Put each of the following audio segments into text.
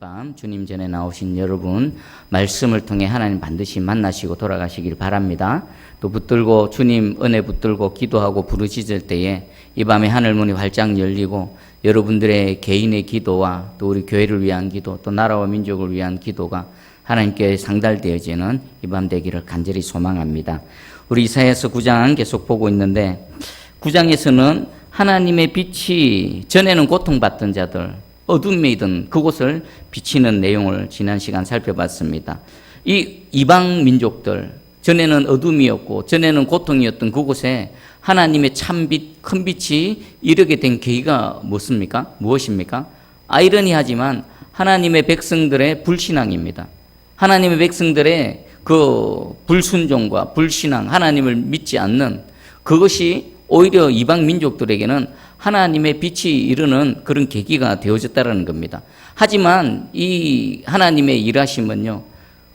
밤 주님 전에 나오신 여러분, 말씀을 통해 하나님 반드시 만나시고 돌아가시길 바랍니다. 또 붙들고 주님 은혜 붙들고 기도하고 부르짖을 때에 이 밤에 하늘문이 활짝 열리고 여러분들의 개인의 기도와 또 우리 교회를 위한 기도, 또 나라와 민족을 위한 기도가 하나님께 상달되어지는 이 밤 되기를 간절히 소망합니다. 우리 이사야서 9장 계속 보고 있는데, 9장에서는 하나님의 빛이 전에는 고통받던 자들, 어둠에 있던 그곳을 비치는 내용을 지난 시간 살펴봤습니다. 이 이방 민족들, 전에는 어둠이었고 전에는 고통이었던 그곳에 하나님의 참빛, 큰 빛이 이르게 된 계기가 무엇입니까? 아이러니하지만 하나님의 백성들의 불신앙입니다. 하나님의 백성들의 그 불순종과 불신앙, 하나님을 믿지 않는 그것이 오히려 이방 민족들에게는 하나님의 빛이 이르는 그런 계기가 되어졌다는 겁니다. 하지만 이 하나님의 일하심은요,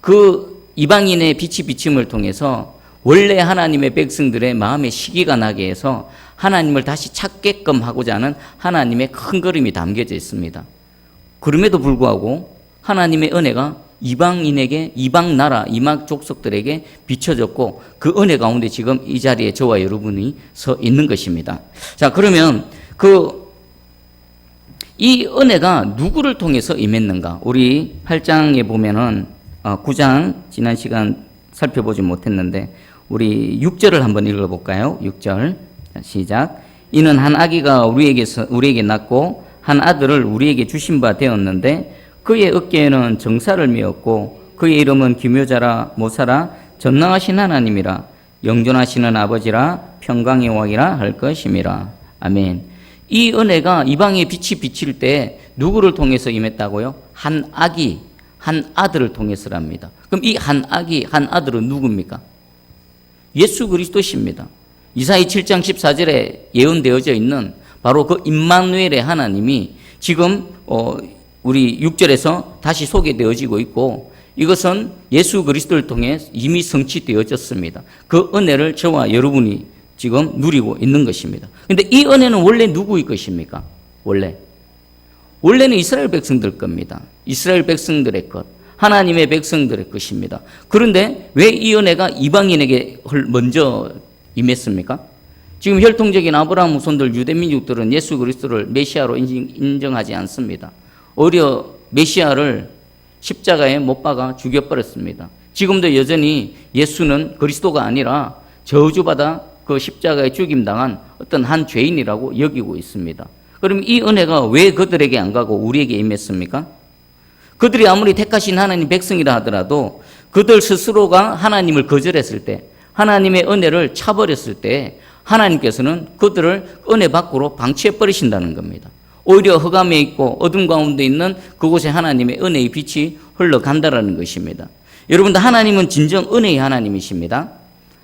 그 이방인의 빛이 비침을 통해서 원래 하나님의 백성들의 마음에 시기가 나게 해서 하나님을 다시 찾게끔 하고자 하는 하나님의 큰 그림이 담겨져 있습니다. 그럼에도 불구하고 하나님의 은혜가 이방인에게, 이방 나라, 이방 족속들에게 비춰졌고 그 은혜 가운데 지금 이 자리에 저와 여러분이 서 있는 것입니다. 자, 그러면 이 은혜가 누구를 통해서 임했는가? 우리 8장에 보면은 9장 지난 시간 살펴보지 못했는데 우리 6절을 한번 읽어볼까요? 6절 시작. 이는 한 아기가 우리에게 낳고 한 아들을 우리에게 주신 바 되었는데 그의 어깨에는 정사를 메었고 그의 이름은 기묘자라 모사라 전능하신 하나님이라 영존하시는 아버지라 평강의 왕이라 할 것임이라. 아멘. 이 은혜가 이방의 빛이 비칠 때 누구를 통해서 임했다고요? 한 아기, 한 아들을 통해서랍니다. 그럼 이 한 아기, 한 아들은 누굽니까? 예수 그리스도십니다. 이사야 7장 14절에 예언되어져 있는 바로 그 임마누엘의 하나님이 지금 우리 6절에서 다시 소개되어지고 있고, 이것은 예수 그리스도를 통해 이미 성취되어졌습니다. 그 은혜를 저와 여러분이 지금 누리고 있는 것입니다. 그런데 이 은혜는 원래 누구의 것입니까? 원래는 이스라엘 백성들 겁니다. 이스라엘 백성들의 것, 하나님의 백성들의 것입니다. 그런데 왜 이 은혜가 이방인에게 먼저 임했습니까? 지금 혈통적인 아브라함 후손들 유대민족들은 예수 그리스도를 메시아로 인정하지 않습니다. 오히려 메시아를 십자가에 못 박아 죽여버렸습니다. 지금도 여전히 예수는 그리스도가 아니라 저주받아 그 십자가에 죽임당한 어떤 한 죄인이라고 여기고 있습니다. 그럼 이 은혜가 왜 그들에게 안 가고 우리에게 임했습니까? 그들이 아무리 택하신 하나님 백성이라 하더라도 그들 스스로가 하나님을 거절했을 때, 하나님의 은혜를 차버렸을 때 하나님께서는 그들을 은혜 밖으로 방치해버리신다는 겁니다. 오히려 흑암에 있고 어둠 가운데 있는 그곳에 하나님의 은혜의 빛이 흘러간다라는 것입니다. 여러분들, 하나님은 진정 은혜의 하나님이십니다.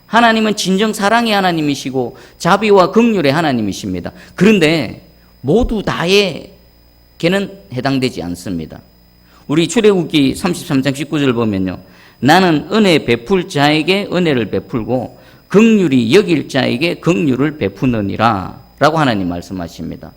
하나님은 진정 사랑의 하나님이시고 자비와 긍휼의 하나님이십니다. 그런데 모두 다에게는 해당되지 않습니다. 우리 출애굽기 33장 19절 보면요, 나는 은혜 베풀 자에게 은혜를 베풀고 긍휼히 여길 자에게 긍휼을 베푸느니라 라고 하나님 말씀하십니다.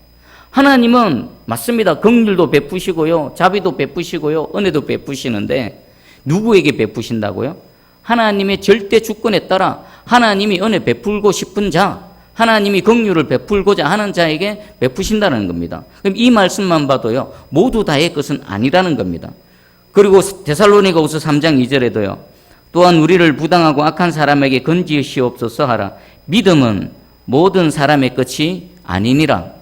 하나님은 맞습니다. 긍휼도 베푸시고요, 자비도 베푸시고요, 은혜도 베푸시는데 누구에게 베푸신다고요? 하나님의 절대 주권에 따라 하나님이 은혜 베풀고 싶은 자, 하나님이 긍휼을 베풀고자 하는 자에게 베푸신다는 겁니다. 그럼 이 말씀만 봐도요, 모두 다의 것은 아니라는 겁니다. 그리고 데살로니가후서 3장 2절에도요, 또한 우리를 부당하고 악한 사람에게 건지시옵소서 하라. 믿음은 모든 사람의 것이 아니니라.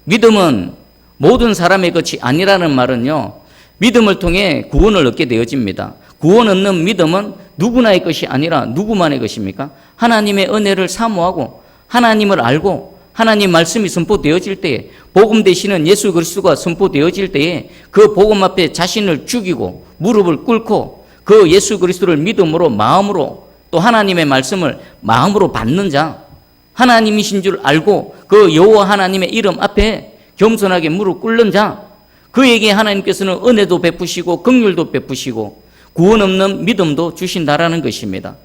믿음은 모든 사람의 것이 아니라는 말은요, 믿음을 통해 구원을 얻게 되어집니다. 구원 얻는 믿음은 누구나의 것이 아니라 누구만의 것입니까? 하나님의 은혜를 사모하고 하나님을 알고 하나님 말씀이 선포되어질 때에, 복음 되시는 예수 그리스도가 선포되어질 때에 그 복음 앞에 자신을 죽이고 무릎을 꿇고 그 예수 그리스도를 믿음으로, 마음으로, 또 하나님의 말씀을 마음으로 받는 자, 하나님이신 줄 알고 그 여호와 하나님의 이름 앞에 겸손하게 무릎 꿇는 자, 그에게 하나님께서는 은혜도 베푸시고 긍휼도 베푸시고 구원 없는 믿음도 주신다라는 것입니다.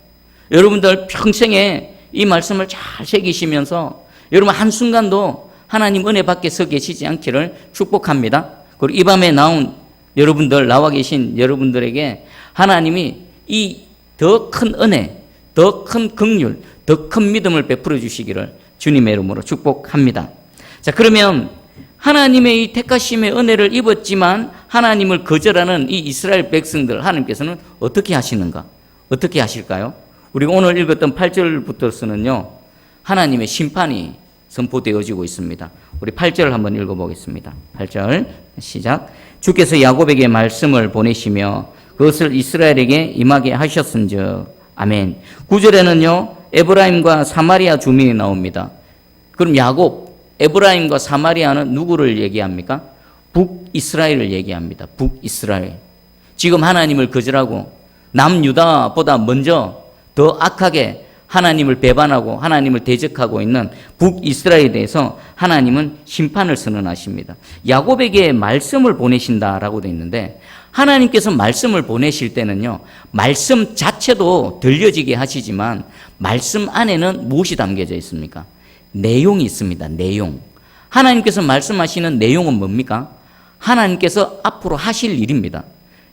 여러분들 평생에 이 말씀을 잘 새기시면서 여러분 한순간도 하나님 은혜 밖에 서 계시지 않기를 축복합니다. 그리고 이 밤에 나온 여러분들, 나와 계신 여러분들에게 하나님이 이 더 큰 은혜, 더 큰 긍휼, 더 큰 믿음을 베풀어 주시기를 주님의 이름으로 축복합니다. 자, 그러면 하나님의 이 택하심의 은혜를 입었지만 하나님을 거절하는 이 이스라엘 백성들, 하나님께서는 어떻게 하시는가? 어떻게 하실까요? 우리가 오늘 읽었던 8절부터서는요, 하나님의 심판이 선포되어지고 있습니다. 우리 8절을 한번 읽어보겠습니다. 8절 시작. 주께서 야곱에게 말씀을 보내시며 그것을 이스라엘에게 임하게 하셨은즉. 아멘. 9절에는요, 에브라임과 사마리아 주민이 나옵니다. 그럼 야곱, 에브라임과 사마리아는 누구를 얘기합니까? 북이스라엘을 얘기합니다. 북이스라엘. 지금 하나님을 거절하고 남유다보다 먼저 더 악하게 하나님을 배반하고 하나님을 대적하고 있는 북이스라엘에 대해서 하나님은 심판을 선언하십니다. 야곱에게 말씀을 보내신다라고 되어 있는데, 하나님께서 말씀을 보내실 때는요, 말씀 자체도 들려지게 하시지만 말씀 안에는 무엇이 담겨져 있습니까? 내용이 있습니다. 내용. 하나님께서 말씀하시는 내용은 뭡니까? 하나님께서 앞으로 하실 일입니다.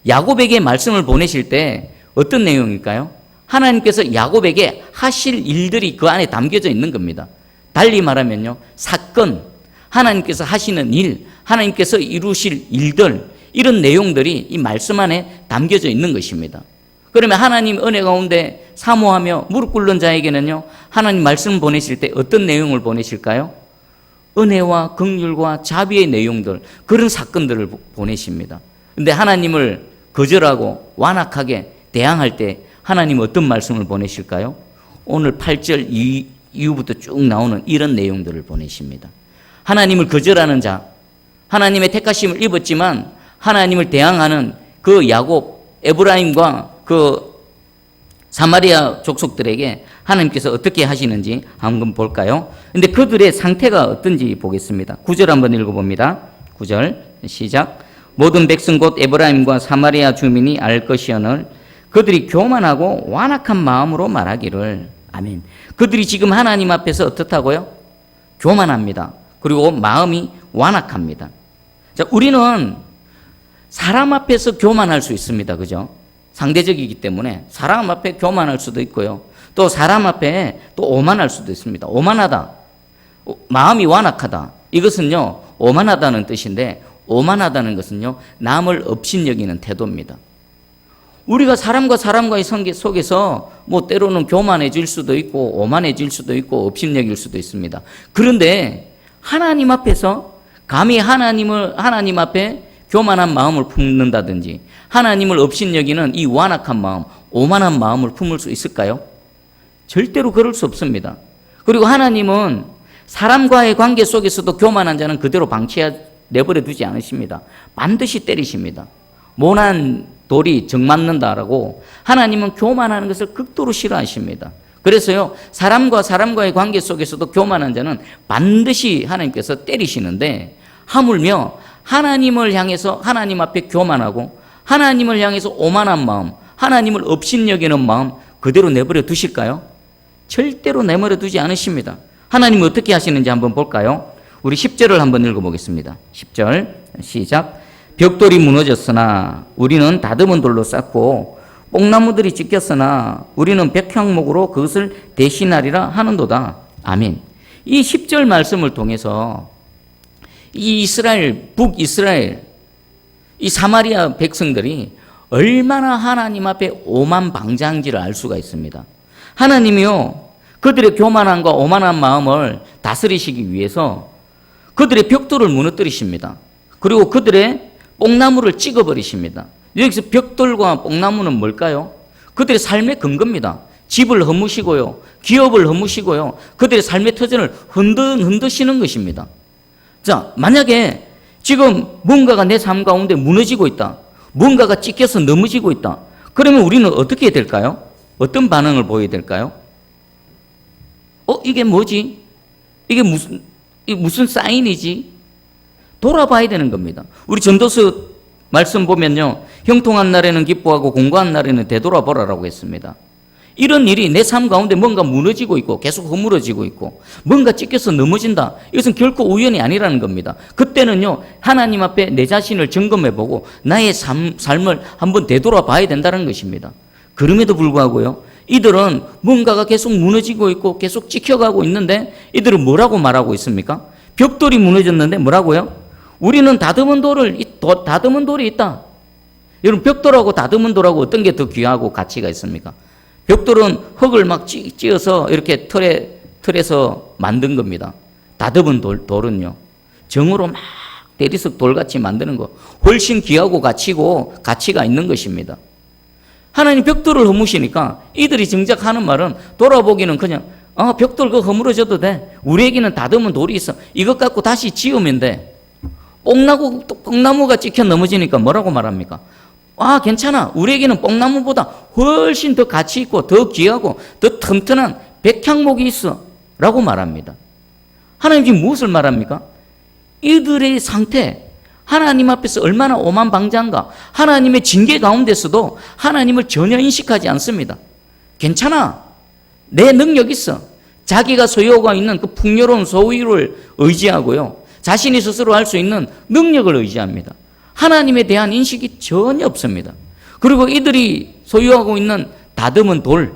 야곱에게 말씀을 보내실 때 어떤 내용일까요? 하나님께서 야곱에게 하실 일들이 그 안에 담겨져 있는 겁니다. 달리 말하면요, 사건, 하나님께서 하시는 일, 하나님께서 이루실 일들, 이런 내용들이 이 말씀 안에 담겨져 있는 것입니다. 그러면 하나님 은혜 가운데 사모하며 무릎 꿇는 자에게는요, 하나님 말씀 보내실 때 어떤 내용을 보내실까요? 은혜와 긍휼과 자비의 내용들, 그런 사건들을 보내십니다. 그런데 하나님을 거절하고 완악하게 대항할 때 하나님은 어떤 말씀을 보내실까요? 오늘 8절 이후부터 쭉 나오는 이런 내용들을 보내십니다. 하나님을 거절하는 자, 하나님의 택하심을 입었지만 하나님을 대항하는 그 야곱, 에브라임과 그 사마리아 족속들에게 하나님께서 어떻게 하시는지 한번 볼까요? 근데 그들의 상태가 어떤지 보겠습니다. 9절 한번 읽어봅니다. 9절 시작. 모든 백성 곧 에브라임과 사마리아 주민이 알 것이오늘 그들이 교만하고 완악한 마음으로 말하기를. 아멘. 그들이 지금 하나님 앞에서 어떻다고요? 교만합니다. 그리고 마음이 완악합니다. 자, 우리는 사람 앞에서 교만할 수 있습니다. 그죠? 상대적이기 때문에 사람 앞에 교만할 수도 있고요. 또 사람 앞에 또 오만할 수도 있습니다. 오만하다. 마음이 완악하다. 이것은요, 오만하다는 뜻인데, 오만하다는 것은요, 남을 업신여기는 태도입니다. 우리가 사람과 사람과의 관계 속에서 뭐 때로는 교만해질 수도 있고 오만해질 수도 있고 업신여길 수도 있습니다. 그런데 하나님 앞에서 감히 하나님 앞에 교만한 마음을 품는다든지 하나님을 업신여기는 이 완악한 마음, 오만한 마음을 품을 수 있을까요? 절대로 그럴 수 없습니다. 그리고 하나님은 사람과의 관계 속에서도 교만한 자는 그대로 내버려 두지 않으십니다. 반드시 때리십니다. 모난 돌이 정 맞는다라고 하나님은 교만하는 것을 극도로 싫어하십니다. 그래서요, 사람과 사람과의 관계 속에서도 교만한 자는 반드시 하나님께서 때리시는데, 하물며 하나님을 향해서 하나님 앞에 교만하고 하나님을 향해서 오만한 마음, 하나님을 업신여기는 마음 그대로 내버려 두실까요? 절대로 내버려 두지 않으십니다. 하나님은 어떻게 하시는지 한번 볼까요? 우리 10절을 한번 읽어보겠습니다. 10절 시작. 벽돌이 무너졌으나 우리는 다듬은 돌로 쌓고 뽕나무들이 찢겼으나 우리는 백향목으로 그것을 대신하리라 하는도다. 아멘. 이 10절 말씀을 통해서 이 이스라엘, 북이스라엘, 이 사마리아 백성들이 얼마나 하나님 앞에 오만방자한지를 알 수가 있습니다. 하나님이요, 그들의 교만함과 오만한 마음을 다스리시기 위해서 그들의 벽돌을 무너뜨리십니다. 그리고 그들의 뽕나무를 찍어버리십니다. 여기서 벽돌과 뽕나무는 뭘까요? 그들의 삶의 근거입니다. 집을 허무시고요, 기업을 허무시고요, 그들의 삶의 터전을 흔드시는 것입니다. 자, 만약에 지금 뭔가가 내 삶 가운데 무너지고 있다, 뭔가가 찢겨서 넘어지고 있다, 그러면 우리는 어떻게 해야 될까요? 어떤 반응을 보여야 될까요? 이게 뭐지? 이게 무슨 사인이지? 돌아봐야 되는 겁니다. 우리 전도서 말씀 보면요, 형통한 날에는 기뻐하고 공고한 날에는 되돌아보라라고 했습니다. 이런 일이 내 삶 가운데 뭔가 무너지고 있고 계속 허물어지고 있고 뭔가 찢겨서 넘어진다. 이것은 결코 우연이 아니라는 겁니다. 그때는요, 하나님 앞에 내 자신을 점검해보고 나의 삶을 한번 되돌아봐야 된다는 것입니다. 그럼에도 불구하고요, 이들은 뭔가가 계속 무너지고 있고 계속 찍혀가고 있는데 이들은 뭐라고 말하고 있습니까? 벽돌이 무너졌는데 뭐라고요? 우리는 다듬은 돌이 있다. 여러분, 벽돌하고 다듬은 돌하고 어떤 게 더 귀하고 가치가 있습니까? 벽돌은 흙을 막 찧어서 이렇게 틀에서 만든 겁니다. 다듬은 돌은요, 정으로 막 대리석 돌같이 만드는 거 훨씬 귀하고 가치가 있는 것입니다. 하나님 벽돌을 허무시니까 이들이 정작 하는 말은 돌아보기는 그냥 벽돌 그거 허물어져도 돼. 우리에게는 다듬은 돌이 있어. 이것 갖고 다시 지으면 돼. 뽕나무가 찍혀 넘어지니까 뭐라고 말합니까? 괜찮아. 우리에게는 뽕나무보다 훨씬 더 가치 있고 더 귀하고 더 튼튼한 백향목이 있어. 라고 말합니다. 하나님 지금 무엇을 말합니까? 이들의 상태, 하나님 앞에서 얼마나 오만방자한가. 하나님의 징계 가운데서도 하나님을 전혀 인식하지 않습니다. 괜찮아. 내 능력 있어. 자기가 소유하고 있는 그 풍요로운 소유를 의지하고요, 자신이 스스로 할 수 있는 능력을 의지합니다. 하나님에 대한 인식이 전혀 없습니다. 그리고 이들이 소유하고 있는 다듬은 돌,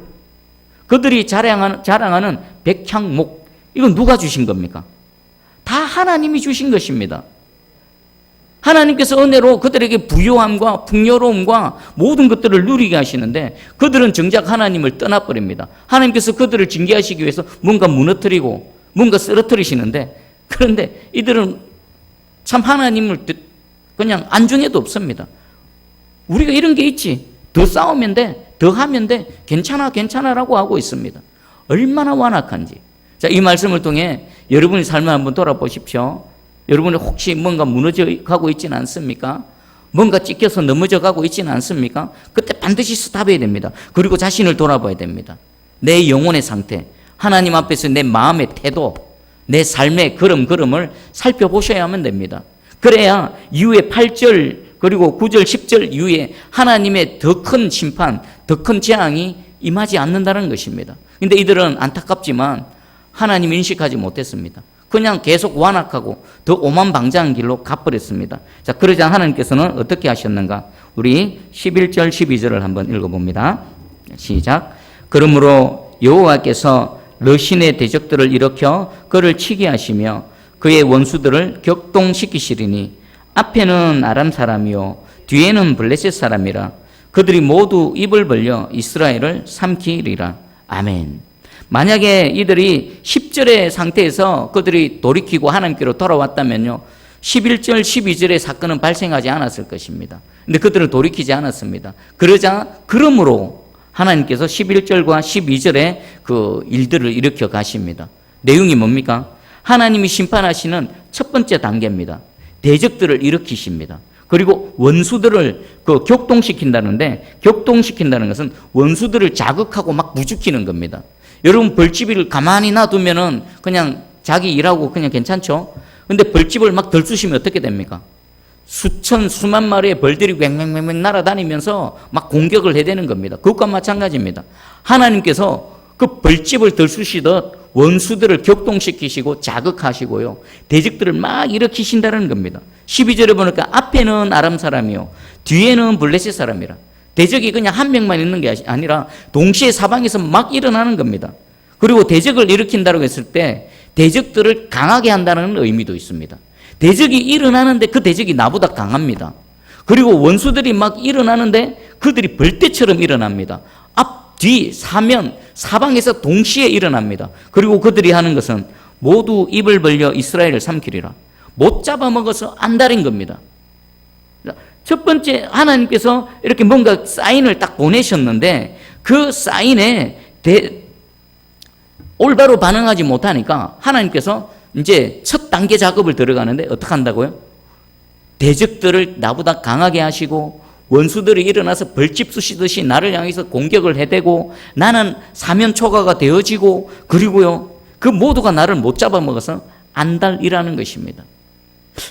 그들이 자랑하는 백향목, 이건 누가 주신 겁니까? 다 하나님이 주신 것입니다. 하나님께서 은혜로 그들에게 부요함과 풍요로움과 모든 것들을 누리게 하시는데 그들은 정작 하나님을 떠나버립니다. 하나님께서 그들을 징계하시기 위해서 뭔가 무너뜨리고 뭔가 쓰러뜨리시는데, 그런데 이들은 참 하나님을 그냥 안중에도 없습니다. 우리가 이런 게 있지. 더 싸우면 돼. 더 하면 돼. 괜찮아라고 하고 있습니다. 얼마나 완악한지. 자, 이 말씀을 통해 여러분의 삶을 한번 돌아보십시오. 여러분이 혹시 뭔가 무너져 가고 있지는 않습니까? 뭔가 찢겨서 넘어져 가고 있지는 않습니까? 그때 반드시 스탑해야 됩니다. 그리고 자신을 돌아봐야 됩니다. 내 영혼의 상태, 하나님 앞에서 내 마음의 태도, 내 삶의 걸음을 살펴보셔야만 됩니다. 그래야 이후에 8절 그리고 9절 10절 이후에 하나님의 더 큰 심판, 더 큰 재앙이 임하지 않는다는 것입니다. 그런데 이들은 안타깝지만 하나님 인식하지 못했습니다. 그냥 계속 완악하고 더 오만방자한 길로 가버렸습니다. 자, 그러자 하나님께서는 어떻게 하셨는가? 우리 11절 12절을 한번 읽어봅니다. 시작. 그러므로 여호와께서 러신의 대적들을 일으켜 그를 치게 하시며 그의 원수들을 격동시키시리니 앞에는 아람 사람이요 뒤에는 블레셋 사람이라. 그들이 모두 입을 벌려 이스라엘을 삼키리라. 아멘. 만약에 이들이 10절의 상태에서 그들이 돌이키고 하나님께로 돌아왔다면요, 11절 12절의 사건은 발생하지 않았을 것입니다. 근데 그들은 돌이키지 않았습니다. 그러므로 하나님께서 11절과 12절에 그 일들을 일으켜 가십니다. 내용이 뭡니까? 하나님이 심판하시는 첫 번째 단계입니다. 대적들을 일으키십니다. 그리고 원수들을 격동시킨다는데, 격동시킨다는 것은 원수들을 자극하고 막 부추기는 겁니다. 여러분, 벌집을 가만히 놔두면은 그냥 자기 일하고 그냥 괜찮죠? 근데 벌집을 막 들쑤시면 어떻게 됩니까? 수만 마리의 벌들이 맹맹맹맹 날아다니면서 막 공격을 해대는 겁니다. 그것과 마찬가지입니다. 하나님께서 그 벌집을 들쑤시듯 원수들을 격동시키시고 자극하시고요, 대적들을 막 일으키신다는 겁니다. 12절에 보니까 앞에는 아람 사람이요 뒤에는 블레셋 사람이라. 대적이 그냥 한 명만 있는 게 아니라 동시에 사방에서 막 일어나는 겁니다. 그리고 대적을 일으킨다고 했을 때 대적들을 강하게 한다는 의미도 있습니다. 대적이 일어나는데 그 대적이 나보다 강합니다. 그리고 원수들이 막 일어나는데 그들이 벌떼처럼 일어납니다. 앞, 뒤, 사방에서 동시에 일어납니다. 그리고 그들이 하는 것은 모두 입을 벌려 이스라엘을 삼키리라. 못 잡아먹어서 안달인 겁니다. 첫 번째, 하나님께서 이렇게 뭔가 사인을 딱 보내셨는데 그 사인에 올바로 반응하지 못하니까 하나님께서 이제 첫 단계 작업을 들어가는데 어떻게 한다고요? 대적들을 나보다 강하게 하시고 원수들이 일어나서 벌집 쑤시듯이 나를 향해서 공격을 해대고 나는 사면초가가 되어지고, 그리고요, 그 모두가 나를 못 잡아먹어서 안달이라는 것입니다.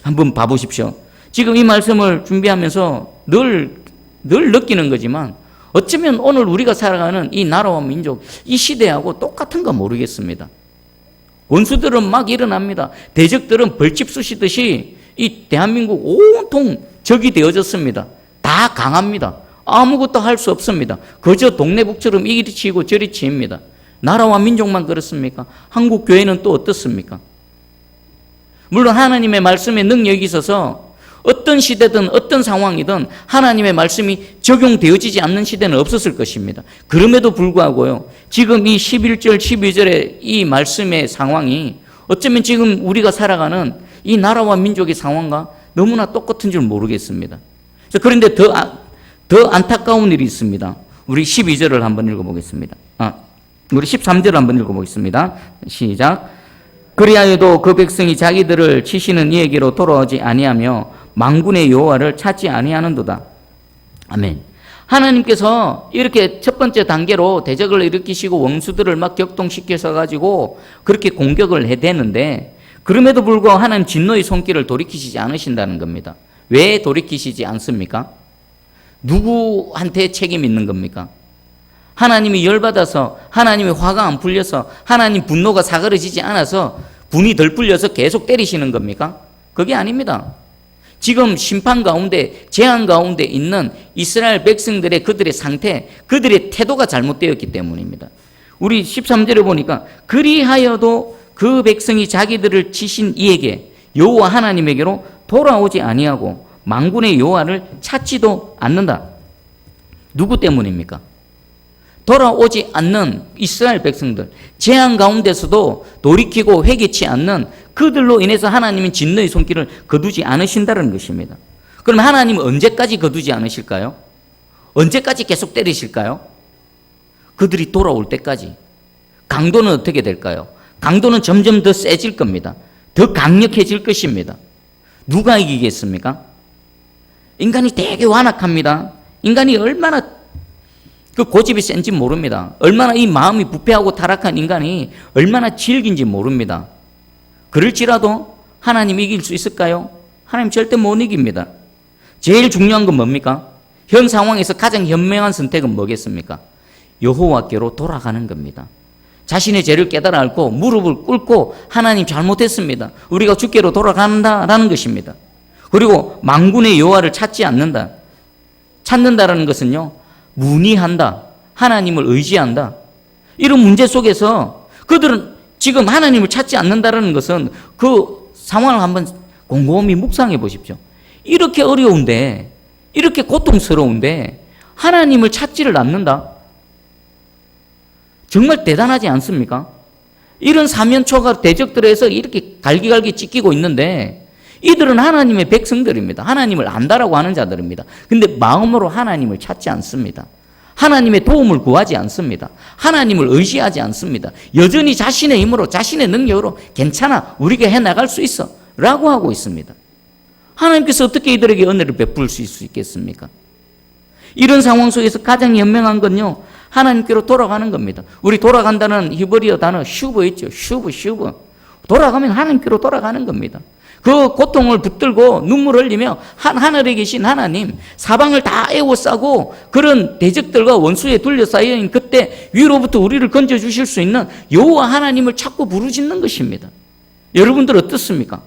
한번 봐보십시오. 지금 이 말씀을 준비하면서 늘 느끼는 거지만 어쩌면 오늘 우리가 살아가는 이 나라와 민족, 이 시대하고 똑같은가 모르겠습니다. 원수들은 막 일어납니다. 대적들은 벌집 쑤시듯이 이 대한민국 온통 적이 되어졌습니다. 다 강합니다. 아무것도 할 수 없습니다. 그저 동네북처럼 이리 치고 저리 치입니다. 나라와 민족만 그렇습니까? 한국 교회는 또 어떻습니까? 물론 하나님의 말씀에 능력이 있어서 어떤 시대든 어떤 상황이든 하나님의 말씀이 적용되어지지 않는 시대는 없었을 것입니다. 그럼에도 불구하고요, 지금 이 11절, 12절의 이 말씀의 상황이 어쩌면 지금 우리가 살아가는 이 나라와 민족의 상황과 너무나 똑같은 줄 모르겠습니다. 그런데 더 안타까운 일이 있습니다. 우리 12절을 한번 읽어보겠습니다. 우리 13절을 한번 읽어보겠습니다. 시작. 그리하여도 그 백성이 자기들을 치시는 이에게로 돌아오지 아니하며 만군의 여호와를 찾지 아니하는도다. 아멘. 하나님께서 이렇게 첫 번째 단계로 대적을 일으키시고 원수들을 막 격동시켜서 가지고 그렇게 공격을 해대는데, 그럼에도 불구하고 하나님 진노의 손길을 돌이키시지 않으신다는 겁니다. 왜 돌이키시지 않습니까? 누구한테 책임 있는 겁니까? 하나님이 열받아서, 하나님의 화가 안 풀려서, 하나님 분노가 사그러지지 않아서 분이 덜 풀려서 계속 때리시는 겁니까? 그게 아닙니다. 지금 심판 가운데, 재앙 가운데 있는 이스라엘 백성들의 그들의 상태, 그들의 태도가 잘못되었기 때문입니다. 우리 13절에 보니까 그리하여도 그 백성이 자기들을 치신 이에게, 여호와 하나님에게로 돌아오지 아니하고 만군의 여호와를 찾지도 않는다. 누구 때문입니까? 돌아오지 않는 이스라엘 백성들, 재앙 가운데서도 돌이키고 회개치 않는 그들로 인해서 하나님은 진노의 손길을 거두지 않으신다는 것입니다. 그럼 하나님은 언제까지 거두지 않으실까요? 언제까지 계속 때리실까요? 그들이 돌아올 때까지. 강도는 어떻게 될까요? 강도는 점점 더 세질 겁니다. 더 강력해질 것입니다. 누가 이기겠습니까? 인간이 되게 완악합니다. 인간이 얼마나 그 고집이 센지 모릅니다. 얼마나 이 마음이 부패하고 타락한 인간이 얼마나 질긴지 모릅니다. 그럴지라도 하나님 이길 수 있을까요? 하나님 절대 못 이깁니다. 제일 중요한 건 뭡니까? 현 상황에서 가장 현명한 선택은 뭐겠습니까? 여호와께로 돌아가는 겁니다. 자신의 죄를 깨달아 앓고 무릎을 꿇고 하나님 잘못했습니다, 우리가 주께로 돌아간다라는 것입니다. 그리고 만군의 여호와를 찾지 않는다. 찾는다라는 것은요, 문의한다, 하나님을 의지한다. 이런 문제 속에서 그들은 지금 하나님을 찾지 않는다는 것은 그 상황을 한번 곰곰이 묵상해 보십시오. 이렇게 어려운데, 이렇게 고통스러운데 하나님을 찾지를 않는다? 정말 대단하지 않습니까? 이런 사면초가 대적들에서 이렇게 갈기갈기 찢기고 있는데 이들은 하나님의 백성들입니다. 하나님을 안다라고 하는 자들입니다. 근데 마음으로 하나님을 찾지 않습니다. 하나님의 도움을 구하지 않습니다. 하나님을 의지하지 않습니다. 여전히 자신의 힘으로, 자신의 능력으로 괜찮아, 우리가 해나갈 수 있어 라고 하고 있습니다. 하나님께서 어떻게 이들에게 은혜를 베풀 수 있겠습니까? 이런 상황 속에서 가장 현명한 건요, 하나님께로 돌아가는 겁니다. 우리 돌아간다는 히브리어 단어 슈브 있죠. 슈브. 돌아가면 하나님께로 돌아가는 겁니다. 그 고통을 붙들고 눈물 흘리며 하늘에 계신 하나님, 사방을 다 에워싸고 그런 대적들과 원수에 둘러싸여있는 그때 위로부터 우리를 건져주실 수 있는 여호와 하나님을 찾고 부르짖는 것입니다. 여러분들 어떻습니까?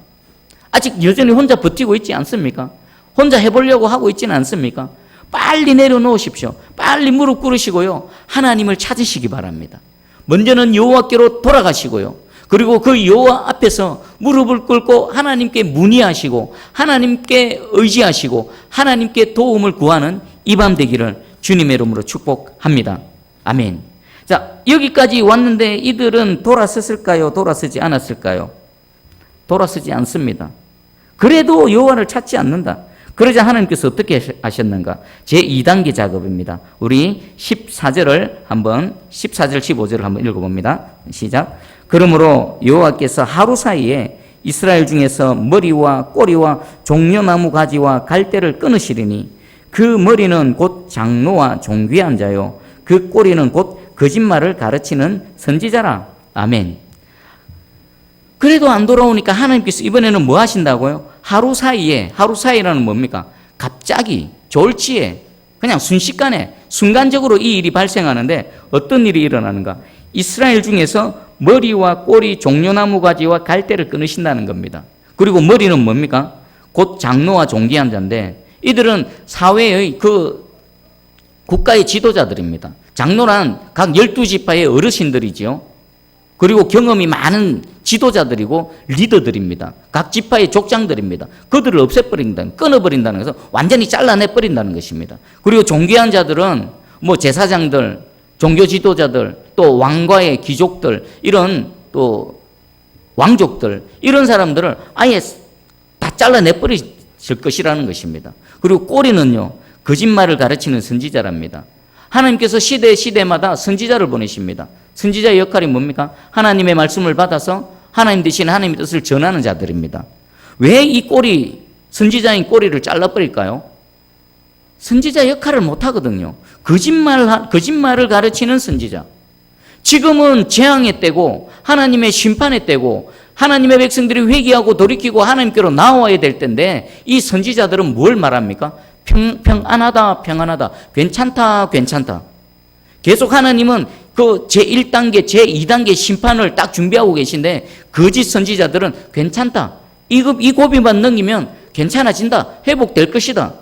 아직 여전히 혼자 버티고 있지 않습니까? 혼자 해보려고 하고 있지는 않습니까? 빨리 내려놓으십시오. 빨리 무릎 꿇으시고요, 하나님을 찾으시기 바랍니다. 먼저는 여호와께로 돌아가시고요, 그리고 그 여호와 앞에서 무릎을 꿇고 하나님께 문의하시고 하나님께 의지하시고 하나님께 도움을 구하는 이 밤 되기를 주님의 이름으로 축복합니다. 아멘. 자, 여기까지 왔는데 이들은 돌아섰을까요? 돌아서지 않았을까요? 돌아서지 않습니다. 그래도 여호와를 찾지 않는다. 그러자 하나님께서 어떻게 하셨는가? 제2단계 작업입니다. 우리 14절 15절을 한번 읽어봅니다. 시작. 그러므로 여호와께서 하루 사이에 이스라엘 중에서 머리와 꼬리와 종려나무 가지와 갈대를 끊으시리니 그 머리는 곧 장로와 존귀한 자요, 그 꼬리는 곧 거짓말을 가르치는 선지자라. 아멘. 그래도 안 돌아오니까 하나님께서 이번에는 뭐 하신다고요? 하루 사이라는 뭡니까? 갑자기, 졸지에 그냥 순식간에 순간적으로 이 일이 발생하는데 어떤 일이 일어나는가? 이스라엘 중에서 머리와 꼬리, 종려나무 가지와 갈대를 끊으신다는 겁니다. 그리고 머리는 뭡니까? 곧 장로와 종기한 자인데 이들은 사회의 그 국가의 지도자들입니다. 장로란 각 12지파의 어르신들이지요. 그리고 경험이 많은 지도자들이고 리더들입니다. 각 지파의 족장들입니다. 그들을 없애버린다는, 끊어버린다는 것은 완전히 잘라내버린다는 것입니다. 그리고 종교한 자들은 뭐 제사장들, 종교 지도자들, 또 왕과의 귀족들, 이런 또 왕족들, 이런 사람들을 아예 다 잘라내버리실 것이라는 것입니다. 그리고 꼬리는요, 거짓말을 가르치는 선지자랍니다. 하나님께서 시대마다 선지자를 보내십니다. 선지자의 역할이 뭡니까? 하나님의 말씀을 받아서 하나님 대신 하나님의 뜻을 전하는 자들입니다. 왜 이 꼬리, 선지자인 꼬리를 잘라버릴까요? 선지자 역할을 못하거든요. 거짓말을 가르치는 선지자. 지금은 재앙의 때고 하나님의 심판의 때고 하나님의 백성들이 회개하고 돌이키고 하나님께로 나와야 될 때인데 이 선지자들은 뭘 말합니까? 평안하다, 평안하다. 괜찮다, 괜찮다. 계속 하나님은 그 제1단계, 제2단계 심판을 딱 준비하고 계신데 거짓 선지자들은 괜찮다. 이 고비만 넘기면 괜찮아진다. 회복될 것이다.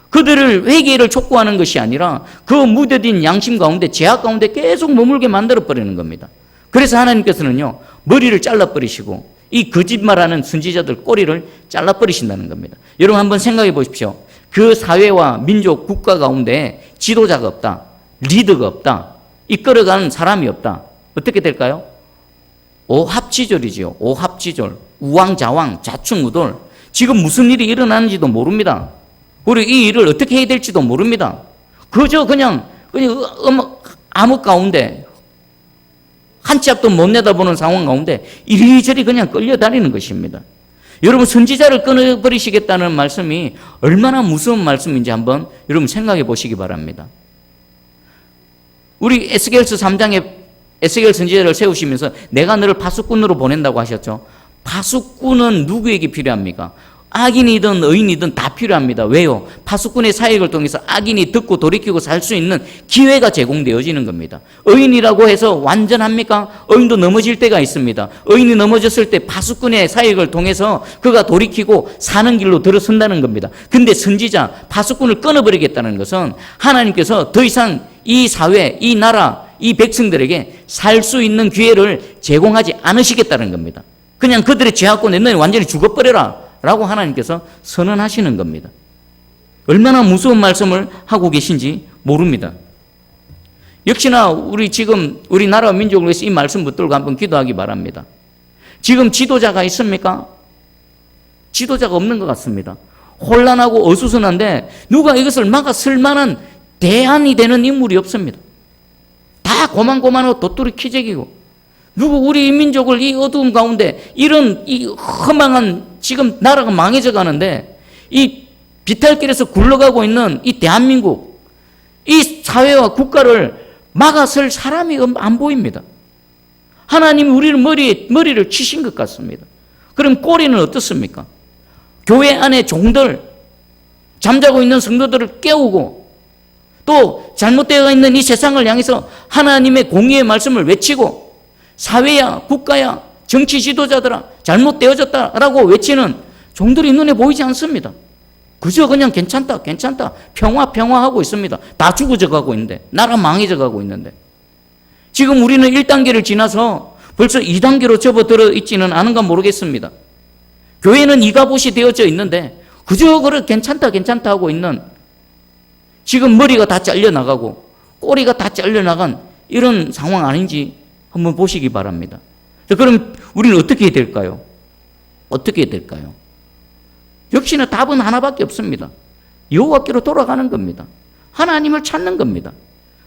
그들을 회개를 촉구하는 것이 아니라 그 무뎌진 양심 가운데, 죄악 가운데 계속 머물게 만들어버리는 겁니다. 그래서 하나님께서는요, 머리를 잘라버리시고 이 거짓말하는 선지자들 꼬리를 잘라버리신다는 겁니다. 여러분 한번 생각해 보십시오. 그 사회와 민족, 국가 가운데 지도자가 없다. 리더가 없다. 이끌어가는 사람이 없다. 어떻게 될까요? 오합지졸이지요. 오합지졸. 우왕좌왕, 좌충우돌. 지금 무슨 일이 일어나는지도 모릅니다. 그리고 이 일을 어떻게 해야 될지도 모릅니다. 그저 그냥 암흑 가운데 한 치 앞도 못 내다보는 상황 가운데 이리저리 그냥 끌려다니는 것입니다. 여러분 선지자를 끊어버리시겠다는 말씀이 얼마나 무서운 말씀인지 한번 여러분 생각해 보시기 바랍니다. 우리 에스겔서 3장에 에스겔 선지자를 세우시면서 내가 너를 파수꾼으로 보낸다고 하셨죠. 파수꾼은 누구에게 필요합니까? 악인이든 의인이든 다 필요합니다. 왜요? 파수꾼의 사역을 통해서 악인이 듣고 돌이키고 살 수 있는 기회가 제공되어지는 겁니다. 의인이라고 해서 완전합니까? 의인도 넘어질 때가 있습니다. 의인이 넘어졌을 때 파수꾼의 사역을 통해서 그가 돌이키고 사는 길로 들어선다는 겁니다. 근데 선지자, 파수꾼을 끊어버리겠다는 것은 하나님께서 더 이상 이 사회, 이 나라, 이 백성들에게 살 수 있는 기회를 제공하지 않으시겠다는 겁니다. 그냥 그들의 죄악권에 너희 완전히 죽어버려라 라고 하나님께서 선언하시는 겁니다. 얼마나 무서운 말씀을 하고 계신지 모릅니다. 역시나 우리 나라와 민족을 위해서 이 말씀 붙들고 한번 기도하기 바랍니다. 지금 지도자가 있습니까? 지도자가 없는 것 같습니다. 혼란하고 어수선한데 누가 이것을 막아 쓸 만한 대안이 되는 인물이 없습니다. 다 고만고만하고 도토리 키재기고 우리 민족을 이 어두움 가운데 이런 이 허망한 지금 나라가 망해져 가는데 이 비탈길에서 굴러가고 있는 이 대한민국 이 사회와 국가를 막아설 사람이 안 보입니다. 하나님이 우리는 머리를 치신 것 같습니다. 그럼 꼬리는 어떻습니까? 교회 안에 종들 잠자고 있는 성도들을 깨우고 또 잘못되어 있는 이 세상을 향해서 하나님의 공의의 말씀을 외치고 사회야 국가야 정치 지도자들아 잘못되어졌다라고 외치는 종들이 눈에 보이지 않습니다. 그저 그냥 괜찮다 평화하고 있습니다. 다 죽어져 가고 있는데 나라 망해져 가고 있는데 지금 우리는 1단계를 지나서 벌써 2단계로 접어들어 있지는 않은가 모르겠습니다. 교회는 이가봇이 되어져 있는데 그저 그래 괜찮다 하고 있는 지금 머리가 다 잘려나가고 꼬리가 다 잘려나간 이런 상황 아닌지 한번 보시기 바랍니다. 그럼 우리는 어떻게 해야 될까요? 어떻게 해야 될까요? 역시나 답은 하나밖에 없습니다. 여호와께로 돌아가는 겁니다. 하나님을 찾는 겁니다.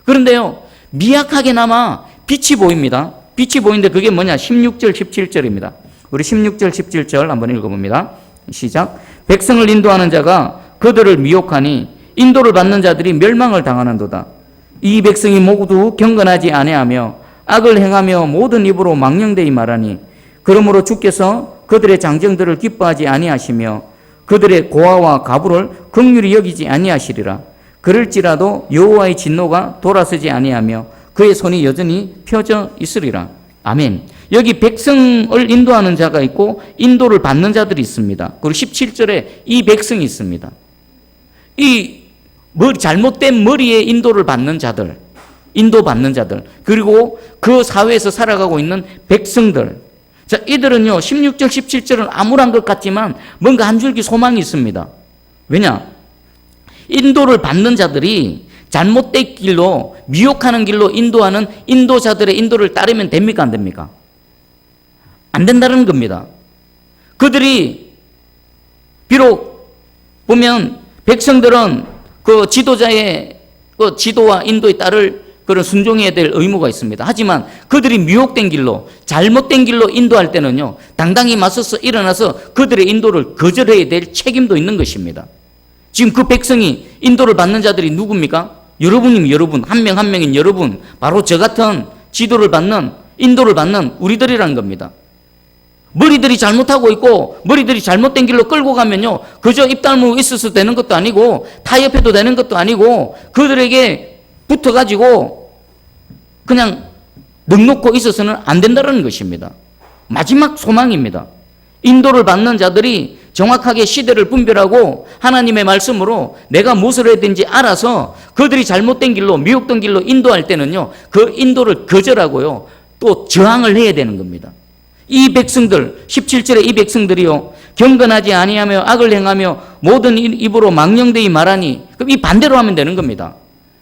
그런데요, 미약하게나마 빛이 보입니다. 빛이 보이는데 그게 뭐냐? 16절, 17절입니다. 우리 16절, 17절 한번 읽어봅니다. 시작. 백성을 인도하는 자가 그들을 미혹하니 인도를 받는 자들이 멸망을 당하는도다. 이 백성이 모두 경건하지 아니하며 악을 행하며 모든 입으로 망령되이 말하니 그러므로 주께서 그들의 장정들을 기뻐하지 아니하시며 그들의 고아와 가부를 긍휼히 여기지 아니하시리라. 그럴지라도 여호와의 진노가 돌아서지 아니하며 그의 손이 여전히 펴져 있으리라. 아멘. 여기 백성을 인도하는 자가 있고 인도를 받는 자들이 있습니다. 그리고 17절에 이 백성이 있습니다. 이 잘못된 머리에 인도를 받는 자들, 인도받는 자들, 그리고 그 사회에서 살아가고 있는 백성들. 자, 이들은요, 16절, 17절은 암울한 것 같지만 뭔가 한 줄기 소망이 있습니다. 왜냐? 인도를 받는 자들이 잘못된 길로, 미혹하는 길로 인도하는 인도자들의 인도를 따르면 됩니까? 안 됩니까? 안 된다는 겁니다. 그들이 비록 보면 백성들은 그 지도자의 그 지도와 인도에 따를 그런 순종해야 될 의무가 있습니다. 하지만 그들이 미혹된 길로, 잘못된 길로 인도할 때는요, 당당히 맞서서 일어나서 그들의 인도를 거절해야 될 책임도 있는 것입니다. 지금 그 백성이 인도를 받는 자들이 누굽니까? 여러분이면 여러분, 한 명 한 명인 여러분, 바로 저 같은 지도를 받는, 인도를 받는 우리들이라는 겁니다. 머리들이 잘못하고 있고 머리들이 잘못된 길로 끌고 가면요, 그저 입 다물고 있어서 되는 것도 아니고 타협해도 되는 것도 아니고 그들에게 붙어가지고 그냥 넉놓고 있어서는 안 된다는 것입니다. 마지막 소망입니다. 인도를 받는 자들이 정확하게 시대를 분별하고 하나님의 말씀으로 내가 무엇을 해야 되는지 알아서 그들이 잘못된 길로, 미혹된 길로 인도할 때는요, 그 인도를 거절하고요, 또 저항을 해야 되는 겁니다. 이 백성들, 17절에 이 백성들이요, 경건하지 아니하며 악을 행하며 모든 입으로 망령되이 말하니, 그럼 이 반대로 하면 되는 겁니다.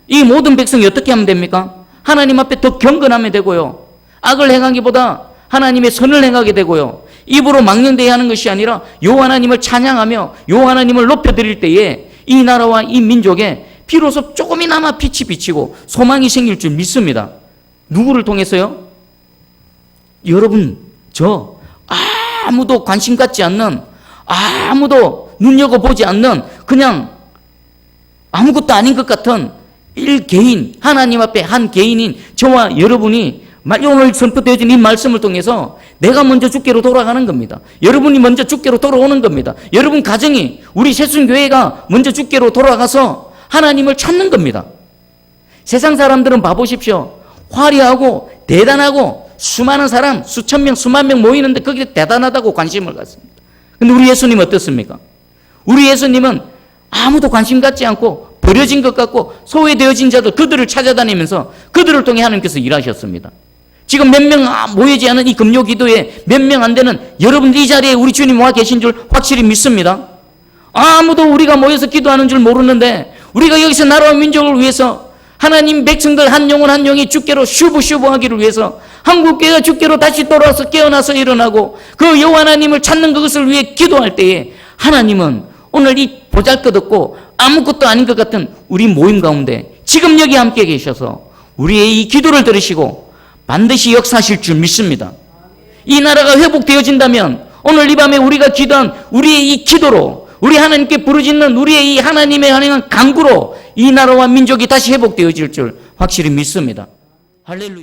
이 모든 백성이 어떻게 하면 됩니까? 하나님 앞에 더 경건하면 되고요, 악을 행하기보다 하나님의 선을 행하게 되고요, 입으로 망령되이 하는 것이 아니라 여호와 하나님을 찬양하며 여호와 하나님을 높여드릴 때에 이 나라와 이 민족에 비로소 조금이나마 빛이 비치고 소망이 생길 줄 믿습니다. 누구를 통해서요? 여러분, 저 아무도 관심 갖지 않는, 아무도 눈여겨보지 않는 그냥 아무것도 아닌 것 같은 일개인, 하나님 앞에 한 개인인 저와 여러분이 오늘 선포되어진 이 말씀을 통해서 내가 먼저 주께로 돌아가는 겁니다. 여러분이 먼저 주께로 돌아오는 겁니다. 여러분 가정이, 우리 새순교회가 먼저 주께로 돌아가서 하나님을 찾는 겁니다. 세상 사람들은 봐보십시오. 화려하고 대단하고 수많은 사람, 수천 명, 수만 명 모이는데 그게 대단하다고 관심을 갖습니다. 근데 우리 예수님 어떻습니까? 우리 예수님은 아무도 관심 갖지 않고 버려진 것 같고 소외되어진 자들, 그들을 찾아다니면서 그들을 통해 하나님께서 일하셨습니다. 지금 몇 명 모이지 않은 이 금요 기도에 몇 명 안 되는 여러분들 이 자리에 우리 주님 와 계신 줄 확실히 믿습니다. 아무도 우리가 모여서 기도하는 줄 모르는데 우리가 여기서 나라와 민족을 위해서 하나님 백성들 한 영혼 한 영이 주께로 슈브하기를 위해서 한국교회가 주께로 다시 돌아와서 깨어나서 일어나고 그 여호와 하나님을 찾는 그것을 위해 기도할 때에 하나님은 오늘 이 보잘것없고 아무것도 아닌 것 같은 우리 모임 가운데 지금 여기 함께 계셔서 우리의 이 기도를 들으시고 반드시 역사하실 줄 믿습니다. 이 나라가 회복되어진다면 오늘 이 밤에 우리가 기도한 우리의 이 기도로, 우리 하나님께 부르짖는 우리의 이 하나님의 하나님 간구로 이 나라와 민족이 다시 회복되어질 줄 확실히 믿습니다. 할렐루야.